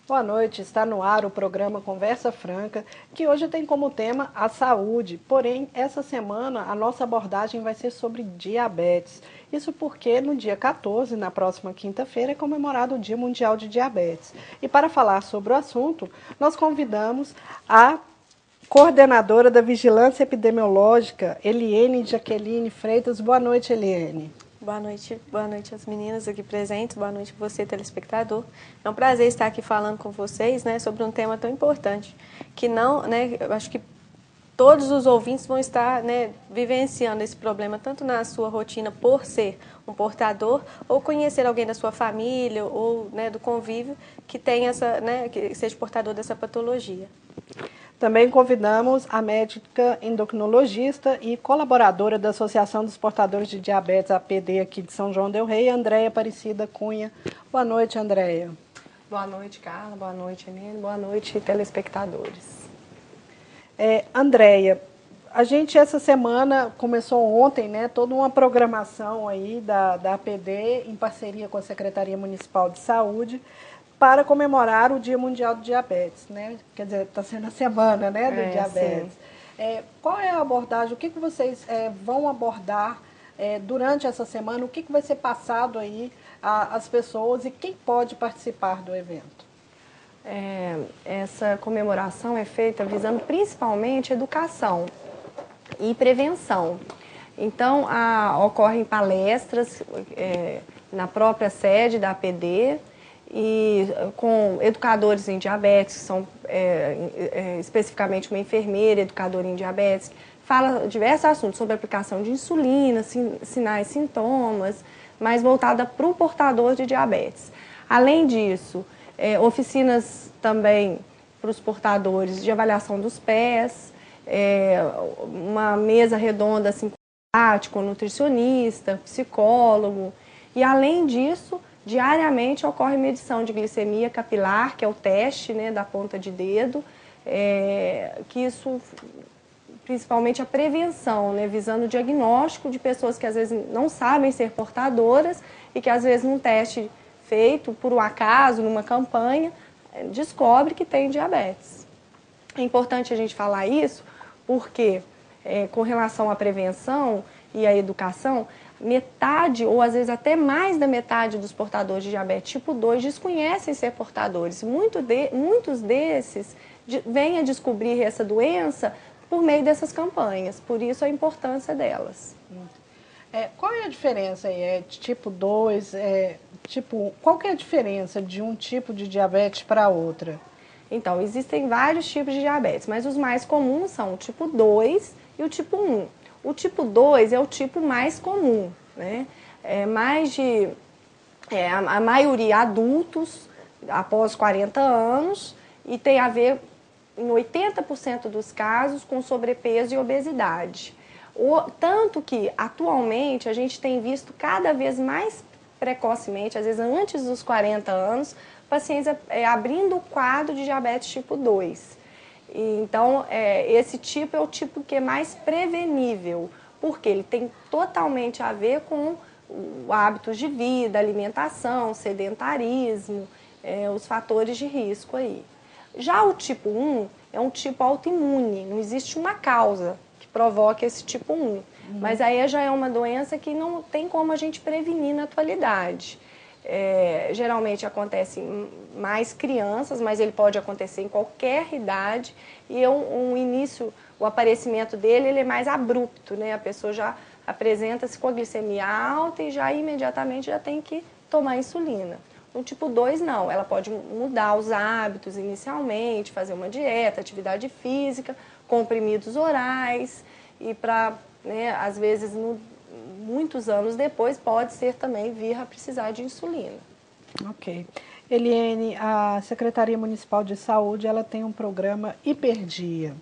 Boa noite, está no ar o programa Conversa Franca, que hoje tem como tema a saúde. Porém, essa semana a nossa abordagem vai ser sobre diabetes. Isso porque no dia 14, na próxima quinta-feira, é comemorado o Dia Mundial de Diabetes. E para falar sobre o assunto, nós convidamos a coordenadora da Vigilância Epidemiológica, Eliene Jaqueline Freitas. Boa noite, Eliene. Boa noite às meninas aqui presentes, boa noite a você, telespectador. É um prazer estar aqui falando com vocês, né, sobre um tema tão importante, que não, né, eu acho que todos os ouvintes vão estar, né, vivenciando esse problema, tanto na sua rotina por ser um portador, ou conhecer alguém da sua família, ou, né, do convívio que tem essa, né, que seja portador dessa patologia. Também convidamos a médica endocrinologista e colaboradora da Associação dos Portadores de Diabetes, APD, aqui de São João del Rei, Andréia Aparecida Cunha. Boa noite, Andréia. Boa noite, Carla. Boa noite, Helene. Boa noite, telespectadores. Andréia, a gente essa semana começou ontem, né, toda uma programação aí da APD em parceria com a Secretaria Municipal de Saúde para comemorar o Dia Mundial do Diabetes, né? Quer dizer, está sendo a semana, né, do diabetes. Qual é a abordagem? O que vocês vão abordar durante essa semana? O que vai ser passado aí às pessoas e quem pode participar do evento? Essa comemoração é feita visando principalmente educação e prevenção. Então, ocorrem palestras na própria sede da APD, e com educadores em diabetes, que são especificamente uma enfermeira, educadora em diabetes, fala diversos assuntos sobre a aplicação de insulina, sinais, sintomas, mas voltada para o portador de diabetes. Além disso, oficinas também para os portadores de avaliação dos pés, uma mesa redonda assim, com nutricionista, psicólogo, e além disso, diariamente ocorre medição de glicemia capilar, que é o teste, né, da ponta de dedo, que isso, principalmente a prevenção, né, visando o diagnóstico de pessoas que às vezes não sabem ser portadoras e que às vezes num teste feito por um acaso, numa campanha, descobre que tem diabetes. É importante a gente falar isso porque, com relação à prevenção e à educação, metade, ou às vezes até mais da metade dos portadores de diabetes tipo 2 desconhecem ser portadores. Muitos desses vêm a descobrir essa doença por meio dessas campanhas, por isso a importância delas. Qual é a diferença aí? Tipo 2, tipo 1? Qual que é a diferença de um tipo de diabetes para outra? Então, existem vários tipos de diabetes, mas os mais comuns são o tipo 2 e o tipo 1. O tipo 2 é o tipo mais comum, né? A maioria adultos, após 40 anos, e tem a ver, em 80% dos casos, com sobrepeso e obesidade. Tanto que, atualmente, a gente tem visto cada vez mais precocemente, às vezes antes dos 40 anos, pacientes abrindo o quadro de diabetes tipo 2. Então, esse tipo é o tipo que é mais prevenível, porque ele tem totalmente a ver com hábitos de vida, alimentação, sedentarismo, os fatores de risco aí. Já o tipo 1 é um tipo autoimune, não existe uma causa que provoque esse tipo 1, mas aí já é uma doença que não tem como a gente prevenir na atualidade. Geralmente acontece em mais crianças, mas ele pode acontecer em qualquer idade e o aparecimento dele ele é mais abrupto, né? A pessoa já apresenta-se com a glicemia alta e já imediatamente já tem que tomar insulina. No tipo 2 não, ela pode mudar os hábitos inicialmente, fazer uma dieta, atividade física, comprimidos orais e às vezes muitos anos depois, pode ser também vir a precisar de insulina. Ok. Eliene, a Secretaria Municipal de Saúde ela tem um programa Hiperdia,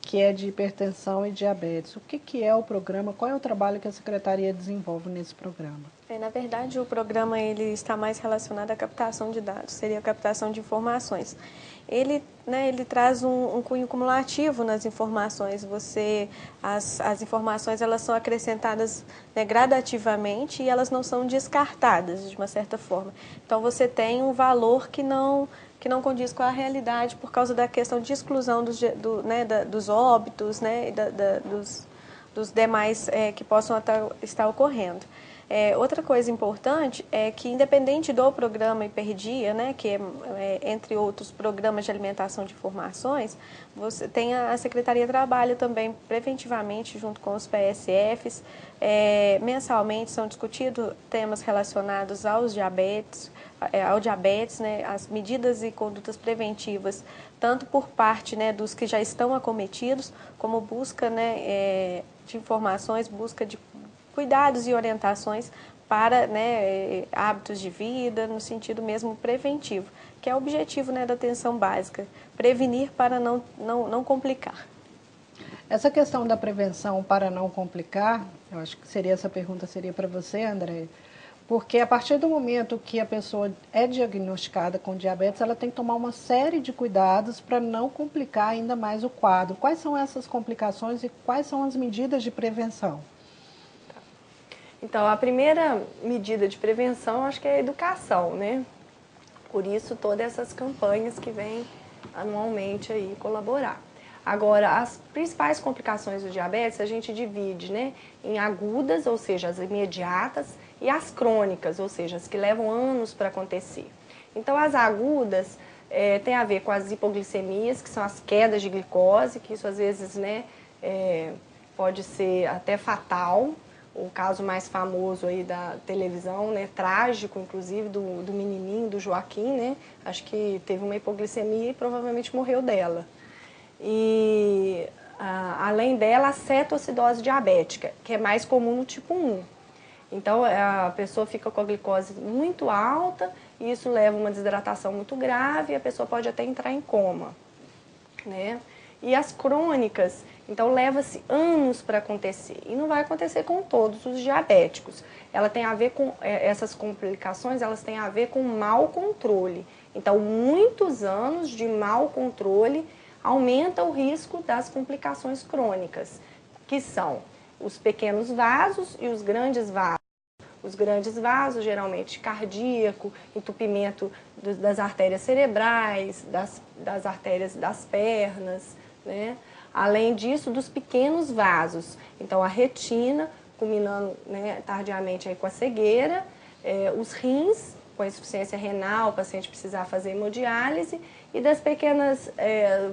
que é de hipertensão e diabetes. O que é o programa? Qual é o trabalho que a Secretaria desenvolve nesse programa? Na verdade, o programa ele está mais relacionado à captação de dados, seria a captação de informações. Ele traz um cunho cumulativo nas informações. As informações elas são acrescentadas, né, gradativamente e elas não são descartadas de uma certa forma. Então você tem um valor que que não condiz com a realidade por causa da questão de exclusão dos óbitos, né, dos demais que possam estar ocorrendo. Outra coisa importante é que, independente do programa Hiperdia, né, que entre outros programas de alimentação de informações, você tem a Secretaria trabalha também preventivamente junto com os PSFs. Mensalmente são discutidos temas relacionados ao diabetes, né, as medidas e condutas preventivas, tanto por parte, né, dos que já estão acometidos, como busca, né, de informações, busca de cuidados e orientações para, né, hábitos de vida, no sentido mesmo preventivo, que é o objetivo, né, da atenção básica, prevenir para não complicar. Essa questão da prevenção para não complicar, eu acho que essa pergunta seria para você, André, porque a partir do momento que a pessoa é diagnosticada com diabetes, ela tem que tomar uma série de cuidados para não complicar ainda mais o quadro. Quais são essas complicações e quais são as medidas de prevenção? Então, a primeira medida de prevenção, acho que é a educação, né? Por isso, todas essas campanhas que vêm anualmente aí colaborar. Agora, as principais complicações do diabetes, a gente divide, né, em agudas, ou seja, as imediatas, e as crônicas, ou seja, as que levam anos para acontecer. Então, as agudas tem a ver com as hipoglicemias, que são as quedas de glicose, que isso às vezes, né, pode ser até fatal. O caso mais famoso aí da televisão, né, trágico, inclusive, do menininho, do Joaquim, né, acho que teve uma hipoglicemia e provavelmente morreu dela. E, além dela, a cetoacidose diabética, que é mais comum no tipo 1. Então, a pessoa fica com a glicose muito alta e isso leva a uma desidratação muito grave e a pessoa pode até entrar em coma, né? E as crônicas, então leva-se anos para acontecer. E não vai acontecer com todos os diabéticos. Ela tem a ver com, essas complicações, elas têm a ver com mau controle. Então, muitos anos de mau controle aumenta o risco das complicações crônicas, que são os pequenos vasos e os grandes vasos. Os grandes vasos, geralmente cardíaco, entupimento das artérias cerebrais, das artérias das pernas, né? Além disso, dos pequenos vasos. Então, a retina, culminando, né, tardiamente aí com a cegueira, os rins, com a insuficiência renal, o paciente precisar fazer hemodiálise, e das pequenas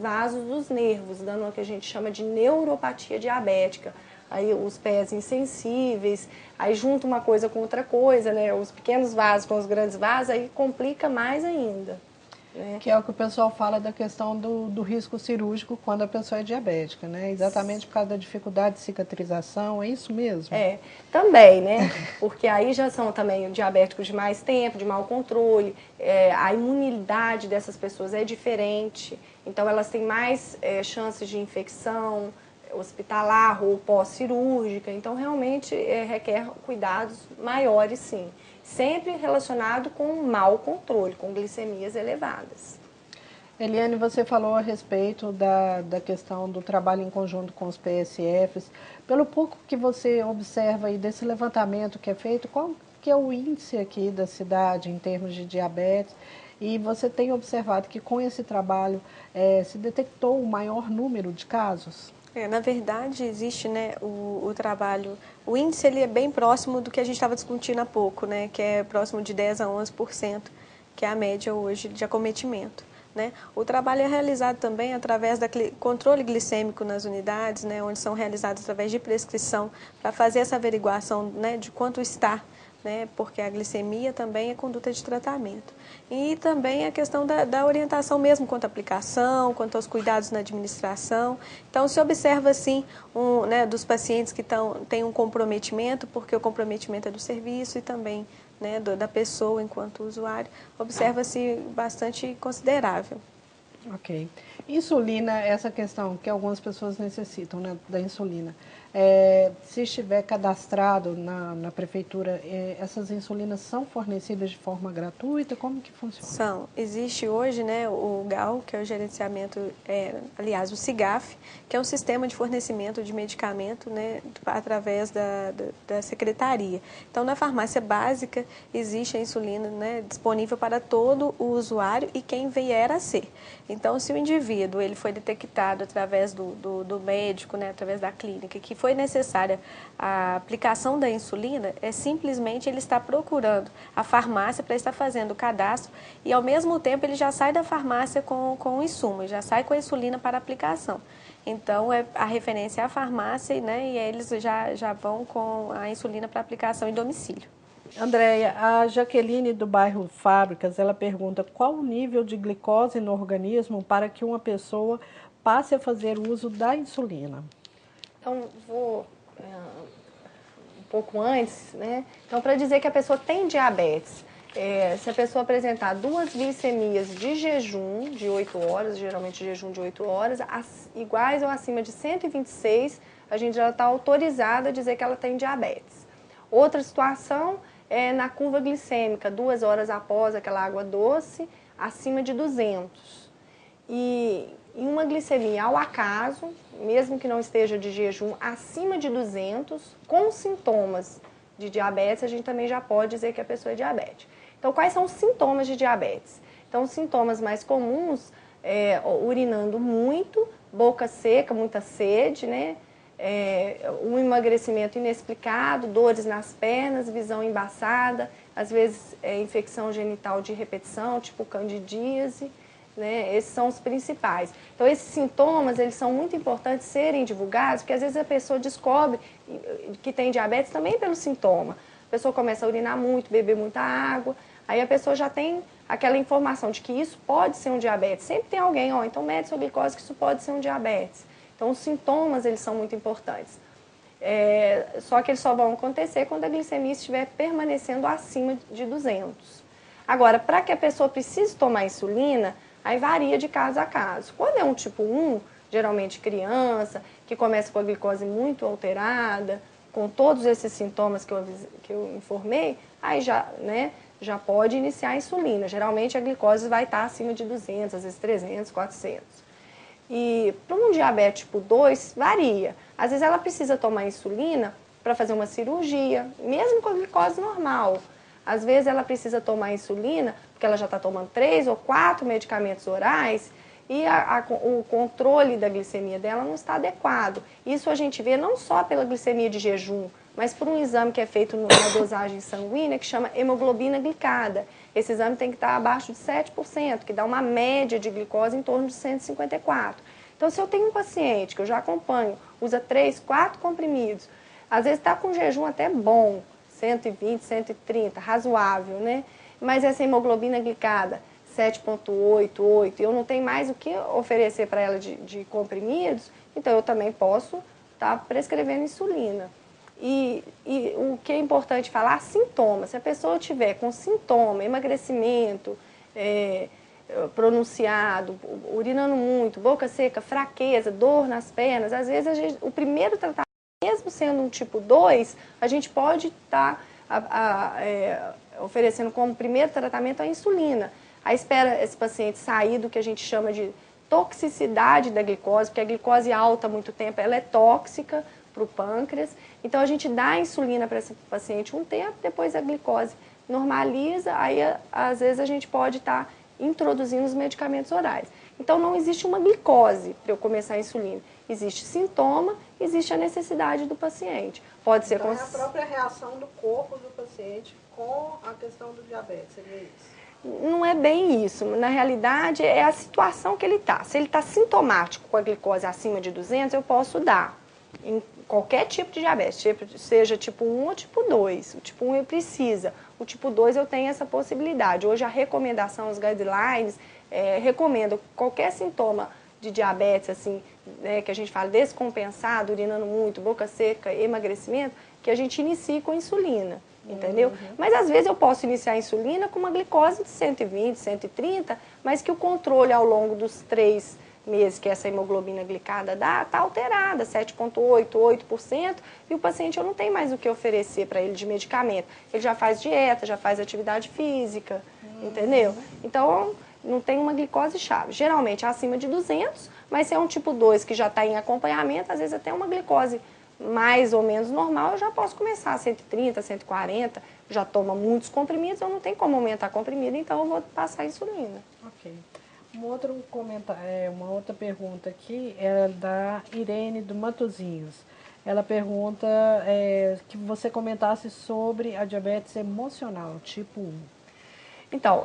vasos dos nervos, dando o que a gente chama de neuropatia diabética. Aí os pés insensíveis, aí junta uma coisa com outra coisa, né? Os pequenos vasos com os grandes vasos, aí complica mais ainda. Né? Que é o que o pessoal fala da questão do risco cirúrgico quando a pessoa é diabética, né? Exatamente por causa da dificuldade de cicatrização, é isso mesmo? Também, né? Porque aí já são também diabéticos de mais tempo, de mau controle, a imunidade dessas pessoas é diferente, então elas têm mais chances de infecção hospitalar ou pós-cirúrgica, então realmente requer cuidados maiores, sim. Sempre relacionado com mau controle, com glicemias elevadas. Eliane, você falou a respeito da questão do trabalho em conjunto com os PSFs. Pelo pouco que você observa aí desse levantamento que é feito, qual que é o índice aqui da cidade em termos de diabetes? E você tem observado que com esse trabalho se detectou o maior número de casos? Na verdade, existe, né, o trabalho, o índice ele é bem próximo do que a gente estava discutindo há pouco, né, que é próximo de 10 a 11%, que é a média hoje de acometimento. Né? O trabalho é realizado também através do controle glicêmico nas unidades, né, onde são realizados através de prescrição, para fazer essa averiguação, né, de quanto está, né, porque a glicemia também é conduta de tratamento. E também a questão da orientação mesmo quanto à aplicação, quanto aos cuidados na administração. Então, se observa, sim, né, dos pacientes que têm um comprometimento, porque o comprometimento é do serviço e também, né, da pessoa enquanto usuário, observa-se bastante considerável. Ok. Insulina, essa questão que algumas pessoas necessitam, né, da insulina. Se estiver cadastrado na prefeitura, essas insulinas são fornecidas de forma gratuita? Como que funciona? São. Existe hoje, né, o GAL, que é o gerenciamento, aliás, o CIGAF, que é um sistema de fornecimento de medicamento, né, através da secretaria. Então, na farmácia básica, existe a insulina, né, disponível para todo o usuário e quem vier a ser. Então, se o indivíduo ele foi detectado através do médico, né, através da clínica, que foi necessária a aplicação da insulina, simplesmente ele está procurando a farmácia para estar fazendo o cadastro e, ao mesmo tempo, ele já sai da farmácia com o insumo, já sai com a insulina para aplicação. Então, a referência é a farmácia, né, e eles já vão com a insulina para aplicação em domicílio. Andréia, a Jaqueline do bairro Fábricas, ela pergunta qual o nível de glicose no organismo para que uma pessoa passe a fazer uso da insulina? Então, vou um pouco antes, né? Então, para dizer que a pessoa tem diabetes, se a pessoa apresentar 2 glicemias de jejum de 8 horas, geralmente jejum de 8 horas, iguais ou acima de 126, a gente já está autorizada a dizer que ela tem diabetes. Outra situação é na curva glicêmica, 2 horas após aquela água doce, acima de 200. E em uma glicemia ao acaso, mesmo que não esteja de jejum, acima de 200, com sintomas de diabetes, a gente também já pode dizer que a pessoa é diabética. Então, quais são os sintomas de diabetes? Então, os sintomas mais comuns urinando muito, boca seca, muita sede, né? Um emagrecimento inexplicado, dores nas pernas, visão embaçada, às vezes infecção genital de repetição, tipo candidíase, né? Esses são os principais. Então, esses sintomas, eles são muito importantes serem divulgados, porque às vezes a pessoa descobre que tem diabetes também pelo sintoma. A pessoa começa a urinar muito, beber muita água, aí a pessoa já tem aquela informação de que isso pode ser um diabetes. Sempre tem alguém, então mede sua glicose que isso pode ser um diabetes. Então, os sintomas, eles são muito importantes. Só que eles só vão acontecer quando a glicemia estiver permanecendo acima de 200. Agora, para que a pessoa precise tomar insulina, aí varia de caso a caso. Quando é um tipo 1, geralmente criança, que começa com a glicose muito alterada, com todos esses sintomas que eu informei, aí já pode iniciar a insulina. Geralmente a glicose vai estar acima de 200, às vezes 300, 400. E para um diabetes tipo 2, varia. Às vezes ela precisa tomar insulina para fazer uma cirurgia, mesmo com a glicose normal. Às vezes ela precisa tomar insulina porque ela já está tomando 3 ou 4 medicamentos orais e o controle da glicemia dela não está adequado. Isso a gente vê não só pela glicemia de jejum, mas por um exame que é feito na dosagem sanguínea que chama hemoglobina glicada. Esse exame tem que estar abaixo de 7%, que dá uma média de glicose em torno de 154. Então, se eu tenho um paciente que eu já acompanho, usa 3, 4 comprimidos, às vezes está com jejum até bom, 120, 130, razoável, né? Mas essa hemoglobina glicada, 7,8, 8, eu não tenho mais o que oferecer para ela de comprimidos, então eu também posso estar prescrevendo insulina. E o que é importante falar, sintomas. Se a pessoa tiver com sintoma, emagrecimento pronunciado, urinando muito, boca seca, fraqueza, dor nas pernas, às vezes o primeiro tratamento, mesmo sendo um tipo 2, a gente pode estar oferecendo como primeiro tratamento a insulina. Aí espera esse paciente sair do que a gente chama de toxicidade da glicose, porque a glicose alta há muito tempo ela é tóxica para o pâncreas. Então, a gente dá a insulina para esse paciente um tempo, depois a glicose normaliza, aí às vezes a gente pode estar introduzindo os medicamentos orais. Então, não existe uma glicose para eu começar a insulina. Existe sintoma, existe a necessidade do paciente. Pode ser então, é a própria reação do corpo do paciente com a questão do diabetes, seria isso? Não é bem isso. Na realidade, é a situação que ele está. Se ele está sintomático com a glicose acima de 200, eu posso dar em qualquer tipo de diabetes, seja tipo 1 ou tipo 2. O tipo 1 eu precisa, o tipo 2 eu tenho essa possibilidade. Hoje a recomendação, os guidelines, recomendam qualquer sintoma de diabetes, assim, que a gente fala descompensado, urinando muito, boca seca, emagrecimento, que a gente inicie com insulina, entendeu? Mas às vezes eu posso iniciar a insulina com uma glicose de 120, 130, mas que o controle ao longo dos 3 meses que essa hemoglobina glicada dá, está alterada, 7,8%, 8%, e o paciente eu não tenho mais o que oferecer para ele de medicamento. Ele já faz dieta, já faz atividade física, entendeu? Então, não tem uma glicose chave. Geralmente é acima de 200, mas se é um tipo 2 que já está em acompanhamento, às vezes até uma glicose mais ou menos normal, eu já posso começar a 130, 140, já toma muitos comprimidos, eu não tenho como aumentar comprimido, então eu vou passar a insulina. Ok. Uma outra pergunta aqui é da Irene do Matozinhos. Ela pergunta que você comentasse sobre a diabetes emocional, tipo 1. Então,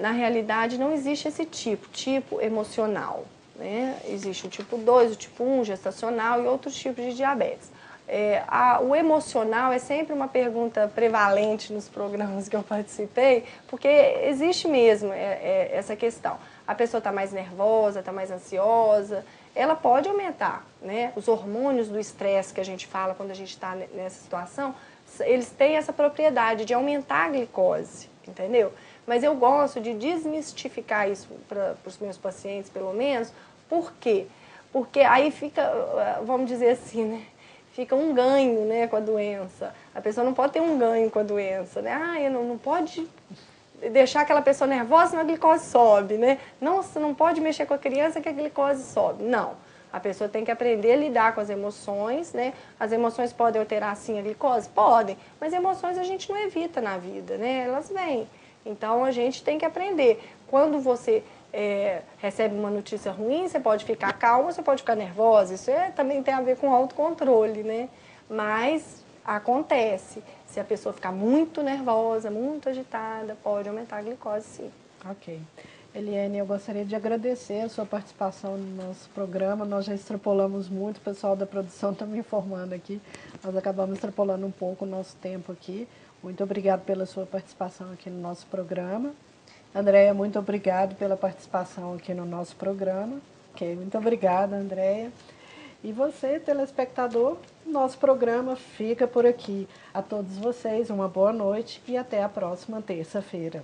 na realidade não existe esse tipo emocional, né? Existe o tipo 2, o tipo 1, gestacional e outros tipos de diabetes. O emocional é sempre uma pergunta prevalente nos programas que eu participei, porque existe mesmo essa questão. A pessoa está mais nervosa, está mais ansiosa, ela pode aumentar, né? Os hormônios do estresse que a gente fala quando a gente está nessa situação, eles têm essa propriedade de aumentar a glicose, entendeu? Mas eu gosto de desmistificar isso para os meus pacientes, pelo menos. Por quê? Porque aí fica, vamos dizer assim, né? Fica um ganho, né, com a doença. A pessoa não pode ter um ganho com a doença, né? Não pode deixar aquela pessoa nervosa, senão a glicose sobe, né? Não, você não pode mexer com a criança que a glicose sobe. Não. A pessoa tem que aprender a lidar com as emoções, né? As emoções podem alterar, sim, a glicose? Podem. Mas emoções a gente não evita na vida, né? Elas vêm. Então, a gente tem que aprender. Quando você recebe uma notícia ruim, você pode ficar calma, você pode ficar nervosa. Isso também tem a ver com autocontrole, né? Mas acontece. Se a pessoa ficar muito nervosa, muito agitada, pode aumentar a glicose, sim. Ok. Eliane, eu gostaria de agradecer a sua participação no nosso programa. Nós já extrapolamos muito, o pessoal da produção está me informando aqui. Nós acabamos extrapolando um pouco o nosso tempo aqui. Muito obrigado pela sua participação aqui no nosso programa. Andréia, muito obrigado pela participação aqui no nosso programa. Ok, muito obrigada, Andréia. E você, telespectador, nosso programa fica por aqui. A todos vocês, uma boa noite e até a próxima terça-feira.